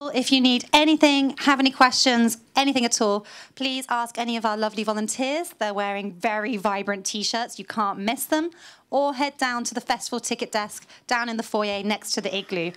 If you need anything, have any questions, anything at all, please ask any of our lovely volunteers. They're wearing very vibrant T-shirts. You can't miss them. Or head down to the festival ticket desk down in the foyer next to the igloo.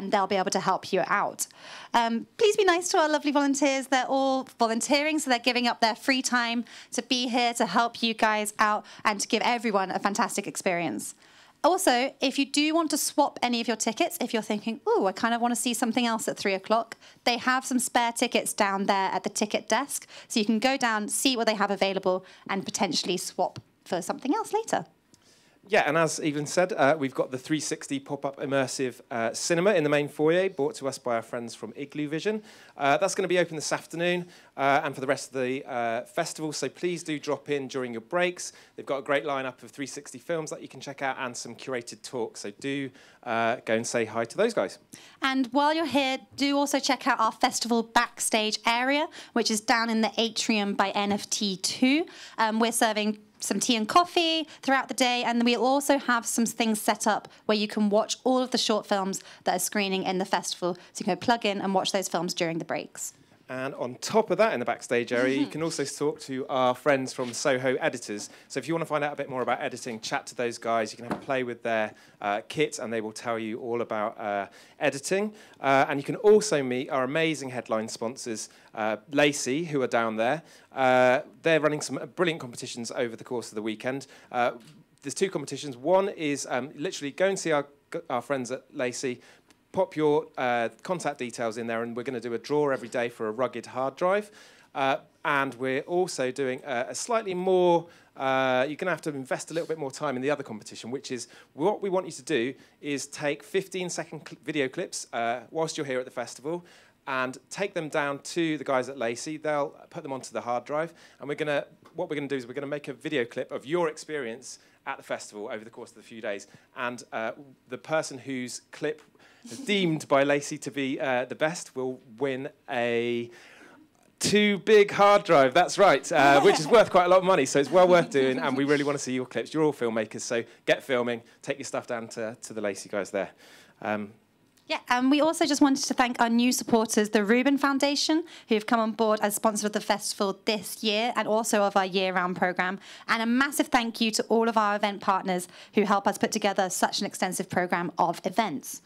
They'll be able to help you out. Please be nice to our lovely volunteers. They're all volunteering, so they're giving up their free time to be here to help you guys out and to give everyone a fantastic experience. Also, if you do want to swap any of your tickets, if you're thinking, ooh, I kind of want to see something else at 3 o'clock, they have some spare tickets down there at the ticket desk. So you can go down, see what they have available, and potentially swap for something else later. Yeah, and as Evelyn said, we've got the 360 pop-up immersive cinema in the main foyer, brought to us by our friends from Igloo Vision. That's going to be open this afternoon and for the rest of the festival, so please do drop in during your breaks. They've got a great lineup of 360 films that you can check out and some curated talks, so do go and say hi to those guys. And while you're here, do also check out our festival backstage area, which is down in the atrium by NFT 2. We're serving some tea and coffee throughout the day, and we'll also have some things set up where you can watch all of the short films that are screening in the festival, so you can go plug in and watch those films during the breaks. And on top of that, in the backstage area, you can also talk to our friends from Soho Editors. So if you want to find out a bit more about editing, chat to those guys. You can have a play with their kit, and they will tell you all about editing. And you can also meet our amazing headline sponsors, Lacey, who are down there. They're running some brilliant competitions over the course of the weekend. There's 2 competitions. One is literally go and see our friends at Lacey. Pop your contact details in there, and we're going to do a draw every day for a rugged hard drive. And we're also doing a slightly more, you're going to have to invest a little bit more time in the other competition, which is what we want you to do is take 15-second video clips whilst you're here at the festival and take them down to the guys at Lacey. They'll put them onto the hard drive, and what we're going to do is we're going to make a video clip of your experience at the festival over the course of the few days. And the person whose clip deemed by Lacey to be the best will win a 2 big hard drive. That's right, which is worth quite a lot of money, so it's well worth doing, and we really want to see your clips. You're all filmmakers, so get filming, take your stuff down to the Lacey guys there. Yeah, and we also just wanted to thank our new supporters, the Rubin Foundation, who have come on board as sponsor of the festival this year and also of our year-round programme. And a massive thank you to all of our event partners who help us put together such an extensive programme of events.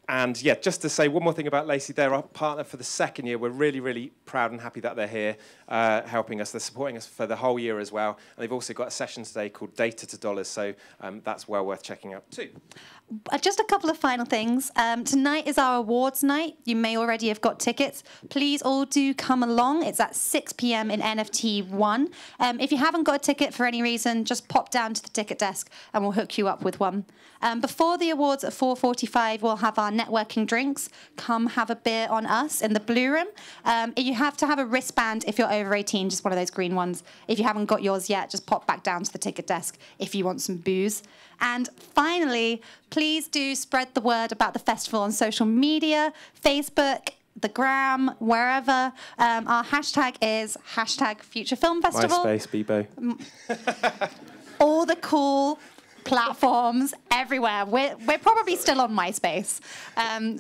And yeah, just to say one more thing about Lacey, they're our partner for the 2nd year. We're really, really proud and happy that they're here helping us. They're supporting us for the whole year as well. And they've also got a session today called Data to Dollars, so that's well worth checking out too. Just a couple of final things. Tonight is our awards night. You may already have got tickets. Please all do come along. It's at 6 p.m. in NFT 1. If you haven't got a ticket for any reason, just pop down to the ticket desk and we'll hook you up with one. Before the awards at 4:45, we'll have our networking drinks. Come have a beer on us in the blue room. You have to have a wristband if you're over 18, just one of those green ones. If you haven't got yours yet, just pop back down to the ticket desk if you want some booze. And finally, please do spread the word about the festival on social media, Facebook, the gram, wherever. Our hashtag is #Future Film Festival. MySpace, Bebo. All the cool platforms everywhere. We're probably still on MySpace.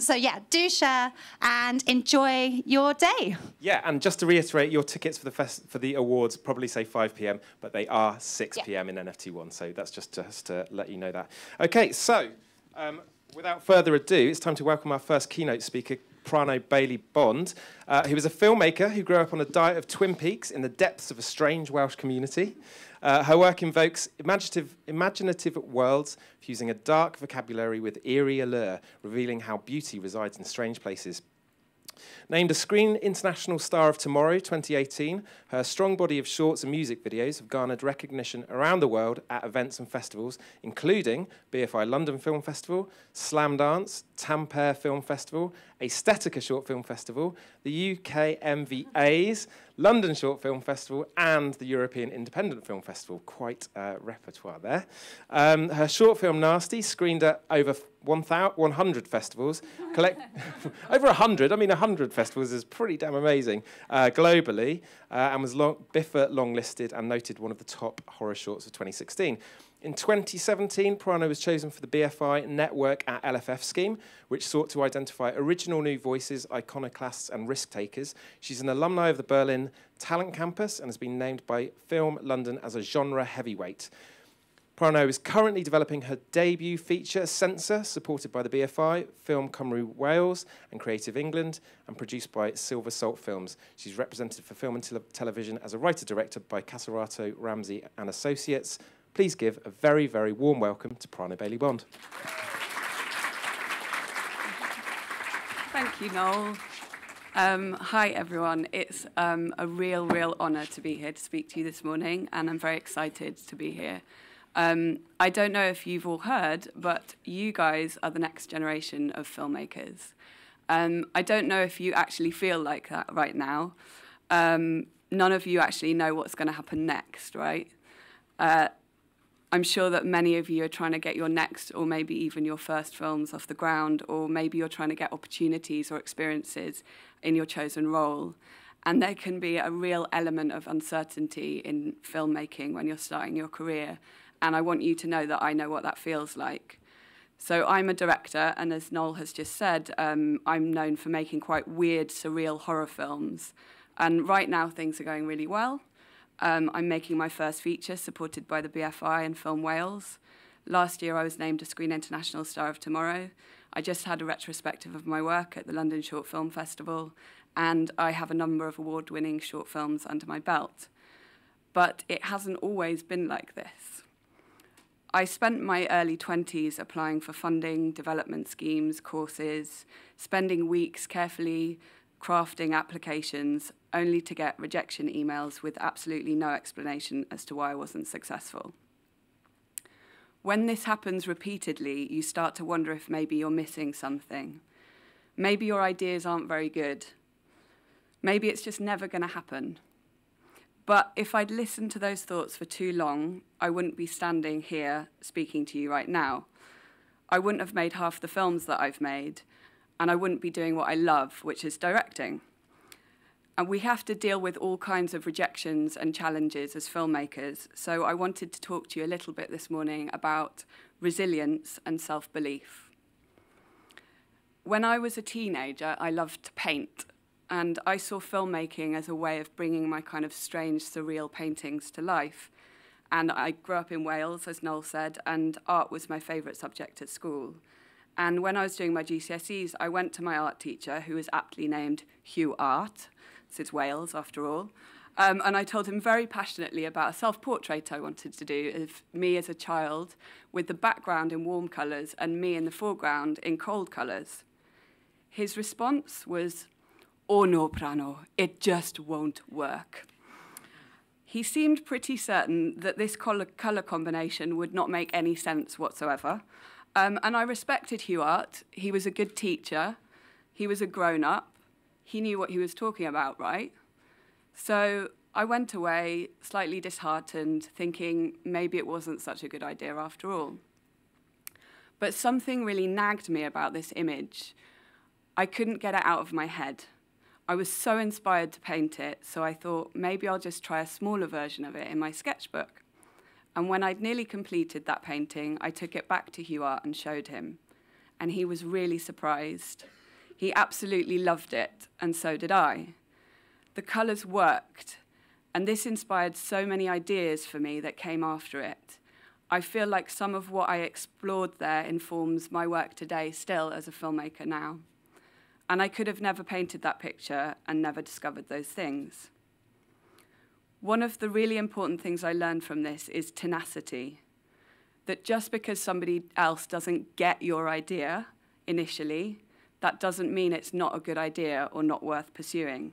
So yeah, do share and enjoy your day. Yeah, and just to reiterate, your tickets for the awards probably say 5 p.m, but they are 6 p.m. in NFT 1. So that's just to let you know that. Okay, so without further ado, it's time to welcome our first keynote speaker, Prano Bailey Bond, who is a filmmaker who grew up on a diet of Twin Peaks in the depths of a strange Welsh community. Her work invokes imaginative worlds, fusing a dark vocabulary with eerie allure, revealing how beauty resides in strange places. Named a Screen International Star of Tomorrow 2018, her strong body of shorts and music videos have garnered recognition around the world at events and festivals, including BFI London Film Festival, Slam Dance, Tampere Film Festival, Aesthetica Short Film Festival, the UK MVAs, London Short Film Festival, and the European Independent Film Festival. Quite a repertoire there. Her short film Nasty screened at over 100 festivals. Over 100, I mean 100 festivals is pretty damn amazing, globally, and was BIFA long-listed and noted one of the top horror shorts of 2016. In 2017, Prano was chosen for the BFI Network at LFF scheme, which sought to identify original new voices, iconoclasts and risk-takers. She's an alumni of the Berlin Talent Campus and has been named by Film London as a genre heavyweight. Prano is currently developing her debut feature, Censor, supported by the BFI, Film Cymru Wales and Creative England, and produced by Silver Salt Films. She's represented for film and television as a writer-director by Casarato, Ramsey and Associates. Please give a very, very warm welcome to Prana Bailey-Bond. Thank you, Noel. Hi, everyone. It's a real honour to be here to speak to you this morning, and I'm very excited to be here. I don't know if you've all heard, but you guys are the next generation of filmmakers. I don't know if you actually feel like that right now. None of you actually know what's going to happen next, right? I'm sure that many of you are trying to get your next or maybe even your first films off the ground, or maybe you're trying to get opportunities or experiences in your chosen role. And there can be a real element of uncertainty in filmmaking when you're starting your career. And I want you to know that I know what that feels like. So I'm a director, and as Noel has just said, I'm known for making quite weird, surreal horror films. And right now, things are going really well. I'm making my first feature, supported by the BFI and Film Wales. Last year, I was named a Screen International Star of Tomorrow. I just had a retrospective of my work at the London Short Film Festival, and I have a number of award-winning short films under my belt. But it hasn't always been like this. I spent my early 20s applying for funding, development schemes, courses, spending weeks carefully crafting applications, only to get rejection emails with absolutely no explanation as to why I wasn't successful. When this happens repeatedly, you start to wonder if maybe you're missing something. Maybe your ideas aren't very good. Maybe it's just never going to happen. But if I'd listened to those thoughts for too long, I wouldn't be standing here speaking to you right now. I wouldn't have made half the films that I've made, and I wouldn't be doing what I love, which is directing. And we have to deal with all kinds of rejections and challenges as filmmakers, so I wanted to talk to you a little bit this morning about resilience and self-belief. When I was a teenager, I loved to paint, and I saw filmmaking as a way of bringing my kind of strange, surreal paintings to life. And I grew up in Wales, as Noel said, and art was my favourite subject at school. And when I was doing my GCSEs, I went to my art teacher, who is aptly named Hugh Art. It's Wales, after all. And I told him very passionately about a self-portrait I wanted to do of me as a child, with the background in warm colours and me in the foreground in cold colours. His response was, "Oh no, Prano, it just won't work." He seemed pretty certain that this colour combination would not make any sense whatsoever. And I respected Hugh Art. He was a good teacher. He was a grown-up. He knew what he was talking about, right? So I went away slightly disheartened, thinking maybe it wasn't such a good idea after all. But something really nagged me about this image. I couldn't get it out of my head. I was so inspired to paint it, so I thought maybe I'll just try a smaller version of it in my sketchbook. And when I'd nearly completed that painting, I took it back to Hugh Art and showed him. And he was really surprised. He absolutely loved it, and so did I. The colours worked, and this inspired so many ideas for me that came after it. I feel like some of what I explored there informs my work today still as a filmmaker now. And I could have never painted that picture and never discovered those things. One of the really important things I learned from this is tenacity. That just because somebody else doesn't get your idea initially, that doesn't mean it's not a good idea or not worth pursuing.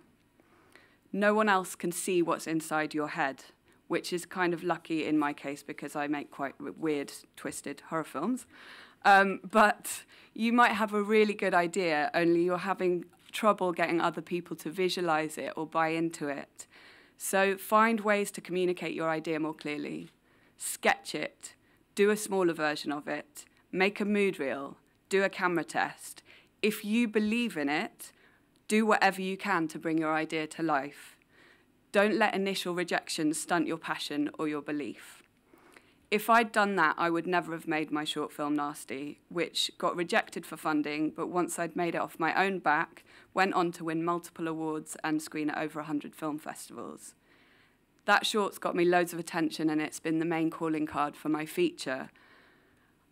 No one else can see what's inside your head, which is kind of lucky in my case because I make quite weird, twisted horror films. But you might have a really good idea, only you're having trouble getting other people to visualize it or buy into it. So find ways to communicate your idea more clearly. Sketch it. Do a smaller version of it. Make a mood reel. Do a camera test. If you believe in it, do whatever you can to bring your idea to life. Don't let initial rejection stunt your passion or your belief. If I'd done that, I would never have made my short film Nasty, which got rejected for funding, but once I'd made it off my own back, went on to win multiple awards and screen at over 100 film festivals. That short's got me loads of attention, and it's been the main calling card for my feature.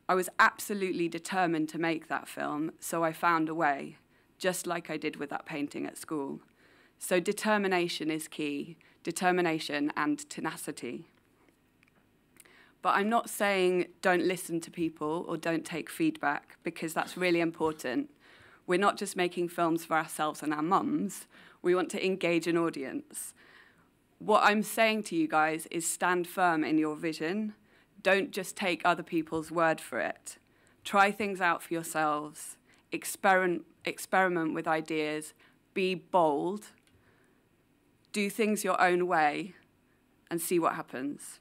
I was absolutely determined to make that film, so I found a way, just like I did with that painting at school. So determination is key, determination and tenacity. But I'm not saying don't listen to people or don't take feedback, because that's really important. We're not just making films for ourselves and our mums. We want to engage an audience. What I'm saying to you guys is stand firm in your vision. Don't just take other people's word for it. Try things out for yourselves. Experiment with ideas. Be bold. Do things your own way and see what happens.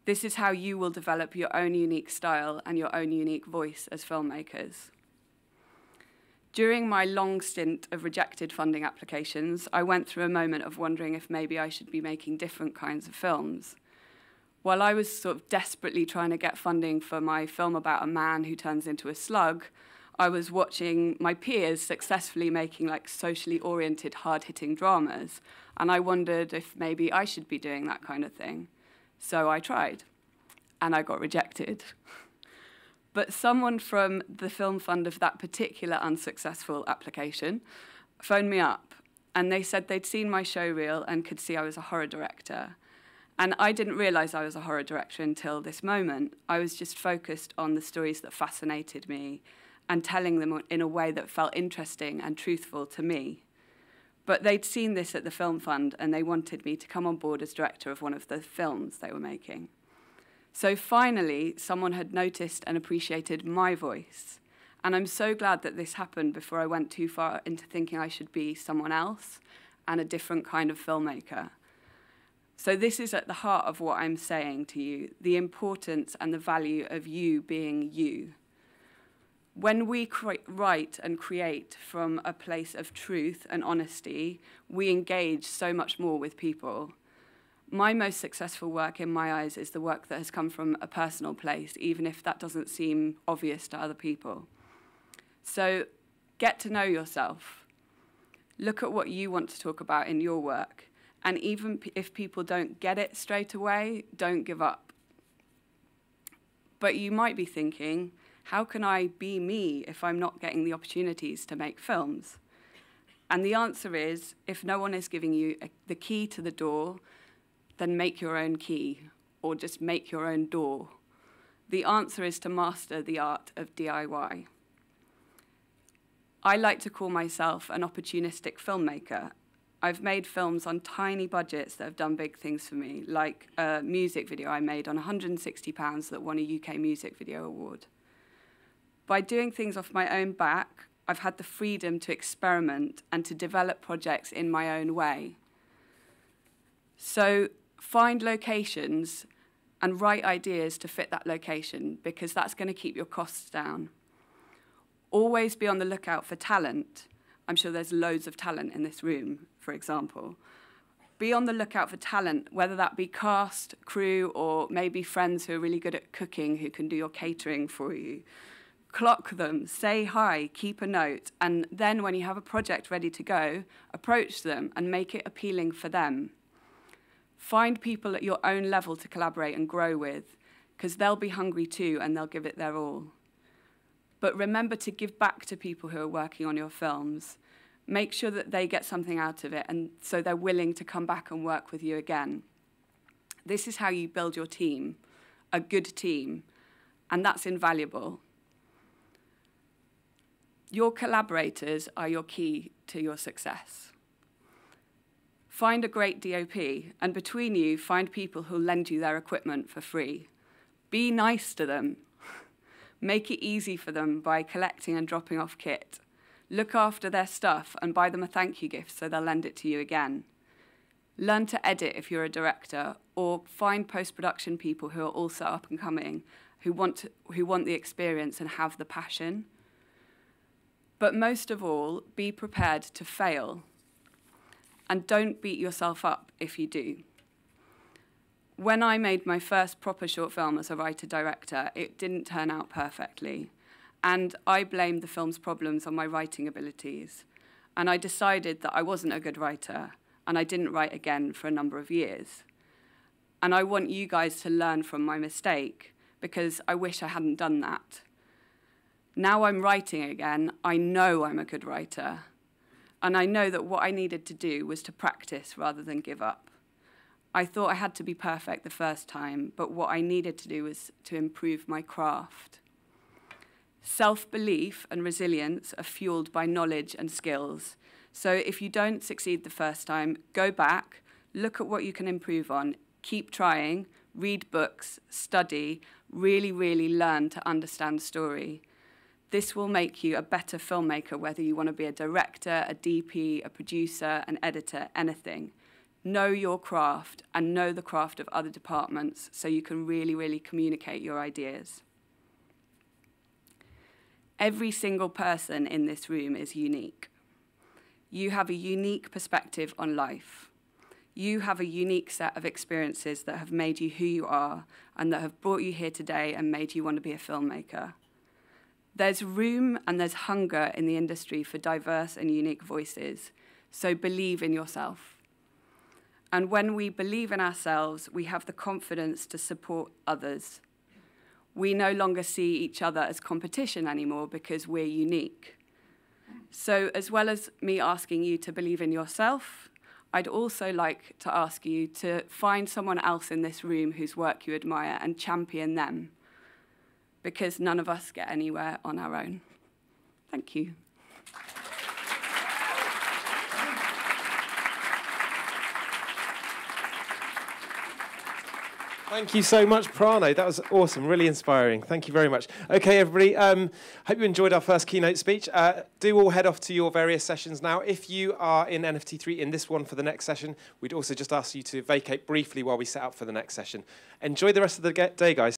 This is how you will develop your own unique style and your own unique voice as filmmakers. During my long stint of rejected funding applications, I went through a moment of wondering if maybe I should be making different kinds of films. While I was sort of desperately trying to get funding for my film about a man who turns into a slug, I was watching my peers successfully making like socially oriented, hard-hitting dramas, and I wondered if maybe I should be doing that kind of thing. So I tried, and I got rejected. But someone from the film fund of that particular unsuccessful application phoned me up, and they said they'd seen my show reel and could see I was a horror director. And I didn't realize I was a horror director until this moment. I was just focused on the stories that fascinated me and telling them in a way that felt interesting and truthful to me. But they'd seen this at the Film Fund, and they wanted me to come on board as director of one of the films they were making. So finally, someone had noticed and appreciated my voice. And I'm so glad that this happened before I went too far into thinking I should be someone else and a different kind of filmmaker. So this is at the heart of what I'm saying to you, the importance and the value of you being you. When we write and create from a place of truth and honesty, we engage so much more with people. My most successful work, in my eyes, is the work that has come from a personal place, even if that doesn't seem obvious to other people. So get to know yourself. Look at what you want to talk about in your work. And even if people don't get it straight away, don't give up. But you might be thinking, how can I be me if I'm not getting the opportunities to make films? And the answer is, if no one is giving you the key to the door, then make your own key, or just make your own door. The answer is to master the art of DIY. I like to call myself an opportunistic filmmaker. I've made films on tiny budgets that have done big things for me, like a music video I made on £160 that won a UK Music Video Award. By doing things off my own back, I've had the freedom to experiment and to develop projects in my own way. So find locations and write ideas to fit that location, because that's going to keep your costs down. Always be on the lookout for talent. I'm sure there's loads of talent in this room, for example. Be on the lookout for talent, whether that be cast, crew, or maybe friends who are really good at cooking who can do your catering for you. Clock them, say hi, keep a note, and then when you have a project ready to go, approach them and make it appealing for them. Find people at your own level to collaborate and grow with, because they'll be hungry too and they'll give it their all. But remember to give back to people who are working on your films. Make sure that they get something out of it, and so they're willing to come back and work with you again. This is how you build your team, a good team, and that's invaluable. Your collaborators are your key to your success. Find a great DOP, and between you, find people who'll lend you their equipment for free. Be nice to them. Make it easy for them by collecting and dropping off kit. Look after their stuff and buy them a thank you gift so they'll lend it to you again. Learn to edit if you're a director, or find post-production people who are also up and coming, who want the experience and have the passion. But most of all, be prepared to fail. And don't beat yourself up if you do. When I made my first proper short film as a writer-director, it didn't turn out perfectly. And I blamed the film's problems on my writing abilities. And I decided that I wasn't a good writer, and I didn't write again for a number of years. And I want you guys to learn from my mistake, because I wish I hadn't done that. Now I'm writing again, I know I'm a good writer. And I know that what I needed to do was to practice rather than give up. I thought I had to be perfect the first time, but what I needed to do was to improve my craft. Self-belief and resilience are fueled by knowledge and skills. So if you don't succeed the first time, go back, look at what you can improve on, keep trying, read books, study, really, really learn to understand story. This will make you a better filmmaker, whether you want to be a director, a DP, a producer, an editor, anything. Know your craft and know the craft of other departments so you can really, really communicate your ideas. Every single person in this room is unique. You have a unique perspective on life. You have a unique set of experiences that have made you who you are and that have brought you here today and made you want to be a filmmaker. There's room and there's hunger in the industry for diverse and unique voices, so believe in yourself. And when we believe in ourselves, we have the confidence to support others. We no longer see each other as competition anymore because we're unique. So as well as me asking you to believe in yourself, I'd also like to ask you to find someone else in this room whose work you admire and champion them, because none of us get anywhere on our own. Thank you. Thank you so much, Prano. That was awesome, really inspiring. Thank you very much. Okay, everybody, hope you enjoyed our first keynote speech. Do all head off to your various sessions now. If you are in NFT3 in this one for the next session, we'd also just ask you to vacate briefly while we set up for the next session. Enjoy the rest of the day, guys.